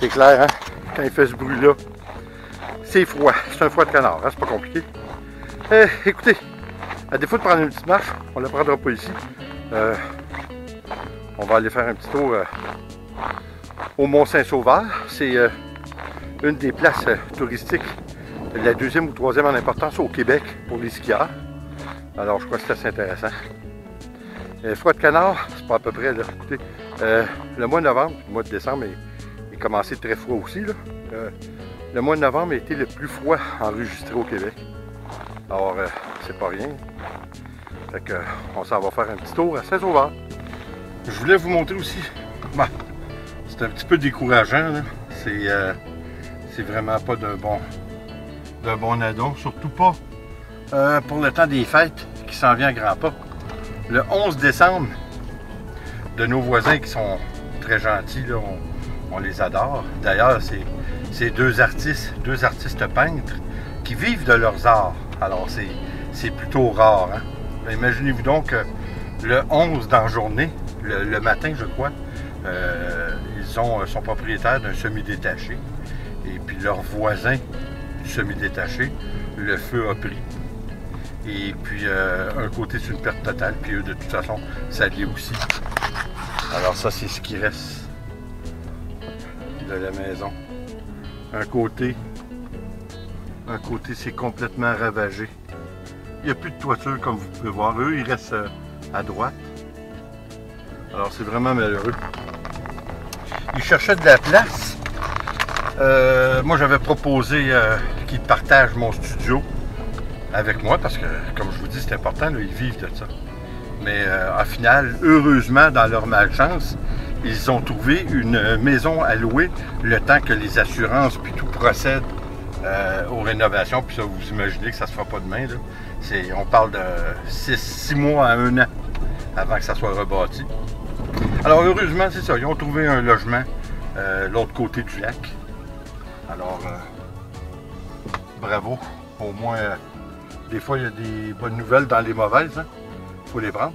C'est clair, hein? Quand il fait ce bruit-là, c'est froid. C'est un froid de canard, hein? C'est pas compliqué. Écoutez, à défaut de prendre une petite marche, on ne la prendra pas ici. On va aller faire un petit tour au Mont-Saint-Sauveur. C'est une des places touristiques, la deuxième ou troisième en importance au Québec pour les skieurs. Alors je crois que c'est assez intéressant. Froid de canard, c'est pas à peu près là. Écoutez, le mois de novembre, le mois de décembre est commencé très froid aussi. Là. Le mois de novembre a été le plus froid enregistré au Québec. Alors c'est pas rien. Fait que, on s'en va faire un petit tour à Saint-Sauveur. Je voulais vous montrer aussi. Bah, c'est un petit peu décourageant. C'est vraiment pas d'un bon addon. Surtout pas pour le temps des fêtes qui s'en vient à grands pas. Le 11 décembre, de nos voisins qui sont très gentils, là, on les adore. D'ailleurs, c'est deux artistes peintres qui vivent de leurs arts. Alors, c'est plutôt rare. Hein? Imaginez-vous donc que le 11 dans la journée, le matin, je crois, ils sont propriétaires d'un semi-détaché. Et puis leurs voisins du semi-détaché, le feu a pris. Et puis un côté c'est une perte totale, puis eux de toute façon ça l'est aussi. Alors ça c'est ce qui reste de la maison. Un côté c'est complètement ravagé. Il n'y a plus de toiture comme vous pouvez voir. Eux ils restent à droite. Alors c'est vraiment malheureux. Ils cherchaient de la place. Moi j'avais proposé qu'ils partagent mon studio avec moi, parce que, comme je vous dis, c'est important, là, ils vivent de ça. Mais en final, heureusement, dans leur malchance, ils ont trouvé une maison à louer le temps que les assurances puis tout procède aux rénovations. Puis ça, vous imaginez que ça se fera pas demain. Là. On parle de 6 mois à 1 an avant que ça soit rebâti. Alors, heureusement, c'est ça. Ils ont trouvé un logement l'autre côté du lac. Alors, bravo. Au moins... des fois, il y a des bonnes nouvelles dans les mauvaises. Hein? Faut les prendre.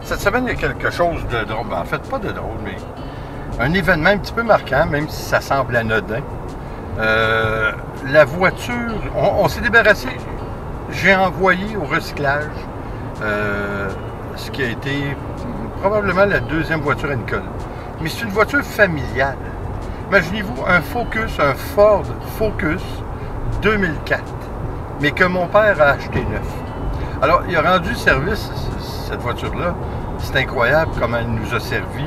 Cette semaine, il y a quelque chose de drôle. En fait, pas de drôle, mais un événement un petit peu marquant, même si ça semble anodin. La voiture, on s'est débarrassé. J'ai envoyé au recyclage ce qui a été probablement la deuxième voiture à Nicole. Mais c'est une voiture familiale. Imaginez-vous un Ford Focus 2004, mais que mon père a acheté neuf. Alors, il a rendu service, cette voiture-là. C'est incroyable comment elle nous a servi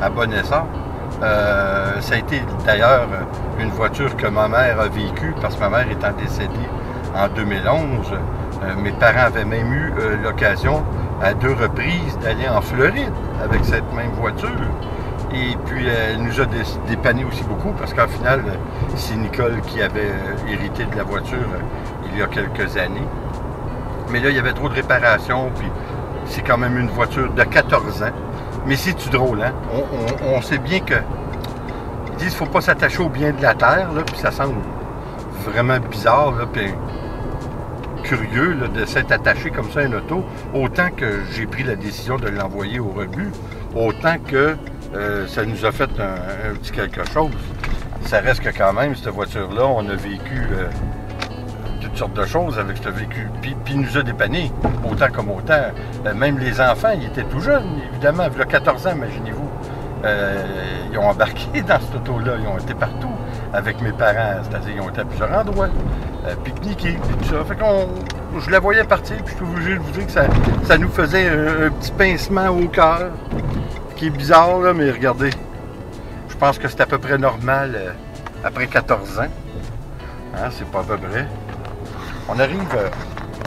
à bon essor. Ça a été d'ailleurs une voiture que ma mère a vécue, parce que ma mère étant décédée en 2011. Mes parents avaient même eu l'occasion à 2 reprises d'aller en Floride avec cette même voiture. Et puis elle nous a dépanné aussi beaucoup, parce qu'en final, c'est Nicole qui avait hérité de la voiture il y a quelques années. Mais là, il y avait trop de réparations, puis c'est quand même une voiture de 14 ans. Mais c'est-tu drôle, hein? On sait bien que... Ils disent qu'il ne faut pas s'attacher au bien de la terre, là, puis ça semble vraiment bizarre, là, puis curieux là, de s'être attaché comme ça à une auto. Autant que j'ai pris la décision de l'envoyer au rebut, autant que ça nous a fait un petit quelque chose. Ça reste que quand même, cette voiture-là, on a vécu... toutes sortes de choses avec ce véhicule. Puis il nous a dépanné, autant comme autant. Même les enfants, ils étaient tout jeunes, évidemment. Il y a 14 ans, imaginez-vous. Ils ont embarqué dans cette auto-là. Ils ont été partout avec mes parents. C'est-à-dire, ils ont été à plusieurs endroits. Pique-niquer, puis tout ça. Fait qu'on... Je la voyais partir, puis je suis obligé de vous dire que ça nous faisait un petit pincement au cœur. Qui est bizarre, là, mais regardez. Je pense que c'est à peu près normal après 14 ans. Hein, c'est pas à peu près. On arrive,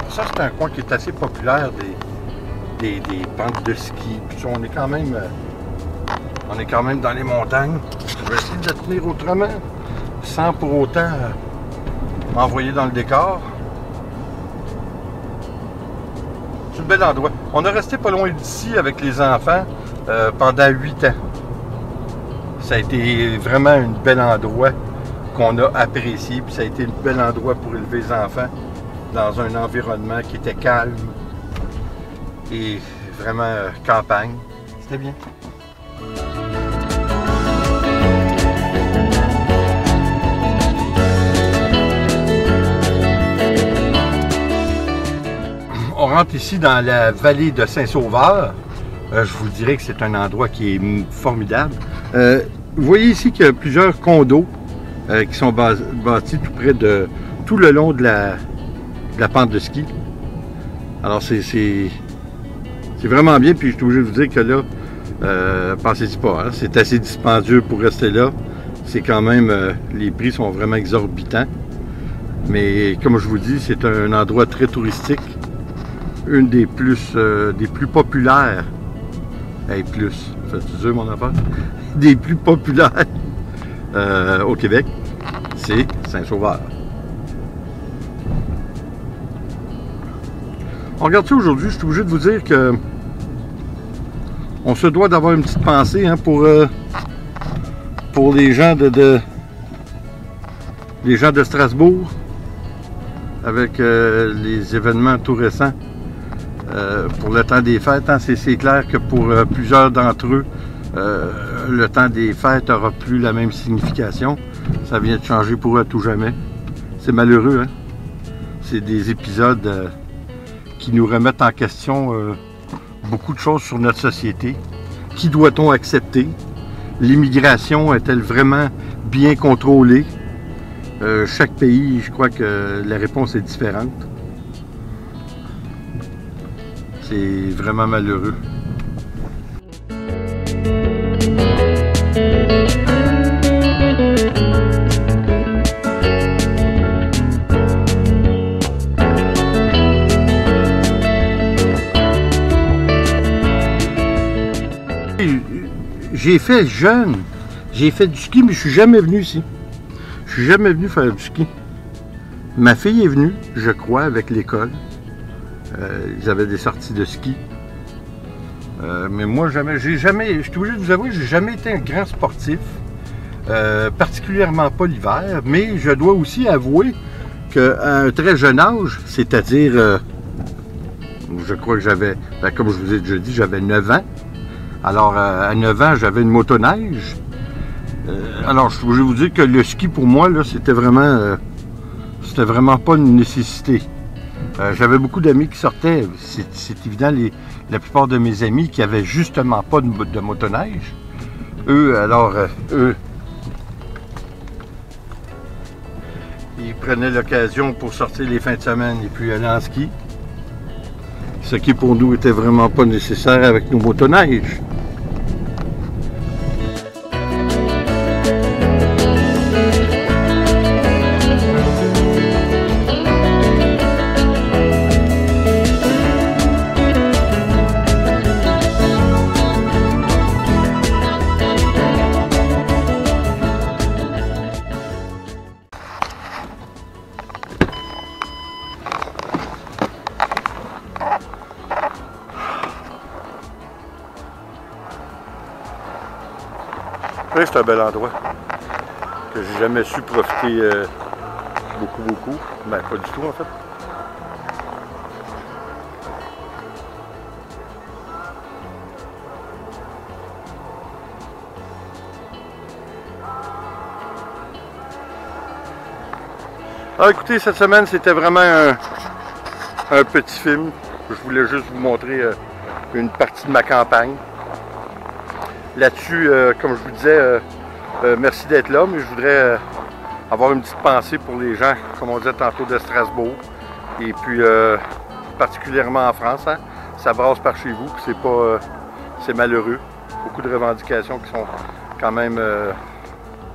ça c'est un coin qui est assez populaire des pentes de ski. Puis on est quand même dans les montagnes. Je vais essayer de le tenir autrement, sans pour autant m'envoyer dans le décor. C'est un bel endroit. On a resté pas loin d'ici avec les enfants pendant 8 ans. Ça a été vraiment un bel endroit qu'on a apprécié. Puis ça a été un bel endroit pour élever les enfants dans un environnement qui était calme et vraiment campagne. C'était bien. On rentre ici dans la vallée de Saint-Sauveur. Je vous dirais que c'est un endroit qui est formidable. Vous voyez ici qu'il y a plusieurs condos qui sont bâtis tout le long de la pente de ski. Alors c'est vraiment bien, puis je suis obligé de vous dire que là, pensez-y pas, hein, c'est assez dispendieux pour rester là. C'est quand même, les prix sont vraiment exorbitants. Mais comme je vous dis, c'est un endroit très touristique. Une des plus populaires. Hey, plus, fais-tu dur mon affaire? Des plus populaires au Québec, c'est Saint-Sauveur. On regarde ça aujourd'hui, je suis obligé de vous dire que on se doit d'avoir une petite pensée hein, pour les gens les gens de Strasbourg avec les événements tout récents. Pour le temps des fêtes, hein, c'est clair que pour plusieurs d'entre eux, le temps des fêtes n'aura plus la même signification. Ça vient de changer pour eux à tout jamais. C'est malheureux, hein? C'est des épisodes qui nous remettent en question beaucoup de choses sur notre société. Qui doit-on accepter? L'immigration est-elle vraiment bien contrôlée? Chaque pays, je crois que la réponse est différente. C'est vraiment malheureux. J'ai fait jeune, j'ai fait du ski, mais je suis jamais venu ici. Je suis jamais venu faire du ski. Ma fille est venue, je crois, avec l'école. Ils avaient des sorties de ski. Mais moi, je suis obligé de vous avouer, j'ai jamais été un grand sportif. Particulièrement pas l'hiver. Mais je dois aussi avouer qu'à un très jeune âge, c'est-à-dire, je crois que j'avais, comme je vous ai déjà dit, j'avais 9 ans. Alors, à 9 ans, j'avais une motoneige. Alors, je suis obligé de vous dire que le ski, pour moi, là, c'était vraiment pas une nécessité. J'avais beaucoup d'amis qui sortaient, c'est évident, la plupart de mes amis qui avaient justement pas de motoneige. Eux, ils prenaient l'occasion pour sortir les fins de semaine et puis aller en ski. Ce qui pour nous était vraiment pas nécessaire avec nos motoneiges. C'est un bel endroit que j'ai jamais su profiter beaucoup. Ben, pas du tout en fait. Alors écoutez, cette semaine c'était vraiment un petit film. Je voulais juste vous montrer une partie de ma campagne. Là-dessus, comme je vous disais, merci d'être là, mais je voudrais avoir une petite pensée pour les gens, comme on disait tantôt, de Strasbourg. Et puis, particulièrement en France, hein, ça brasse par chez vous, puis c'est malheureux. Beaucoup de revendications qui sont quand même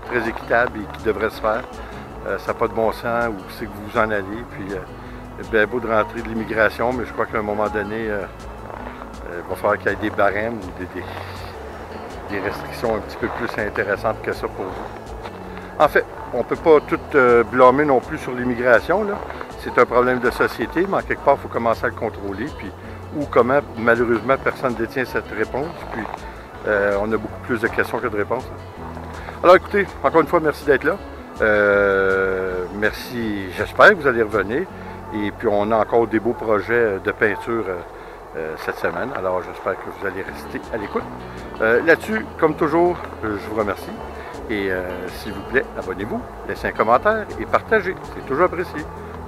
très équitables et qui devraient se faire. Ça n'a pas de bon sens, où c'est que vous vous en allez. Puis, c'est bien beau de rentrer de l'immigration, mais je crois qu'à un moment donné, il va falloir qu'il y ait des barèmes ou des restrictions un petit peu plus intéressantes que ça pour vous. En fait, on ne peut pas tout blâmer non plus sur l'immigration. C'est un problème de société, mais en quelque part, il faut commencer à le contrôler. Puis, ou comment, malheureusement, personne ne détient cette réponse. Puis, on a beaucoup plus de questions que de réponses. Alors, écoutez, encore une fois, merci d'être là. Merci, j'espère que vous allez revenir. Et puis, on a encore des beaux projets de peinture cette semaine. Alors, j'espère que vous allez rester à l'écoute. Là-dessus, comme toujours, je vous remercie. Et s'il vous plaît, abonnez-vous, laissez un commentaire et partagez. C'est toujours apprécié.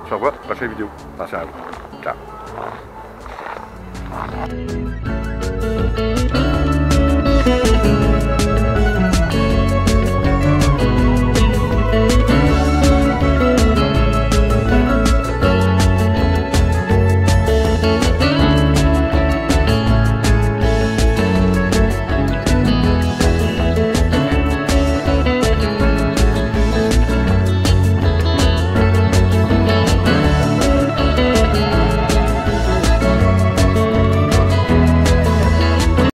On se revoit dans la prochaine vidéo. Attention à vous. Ciao.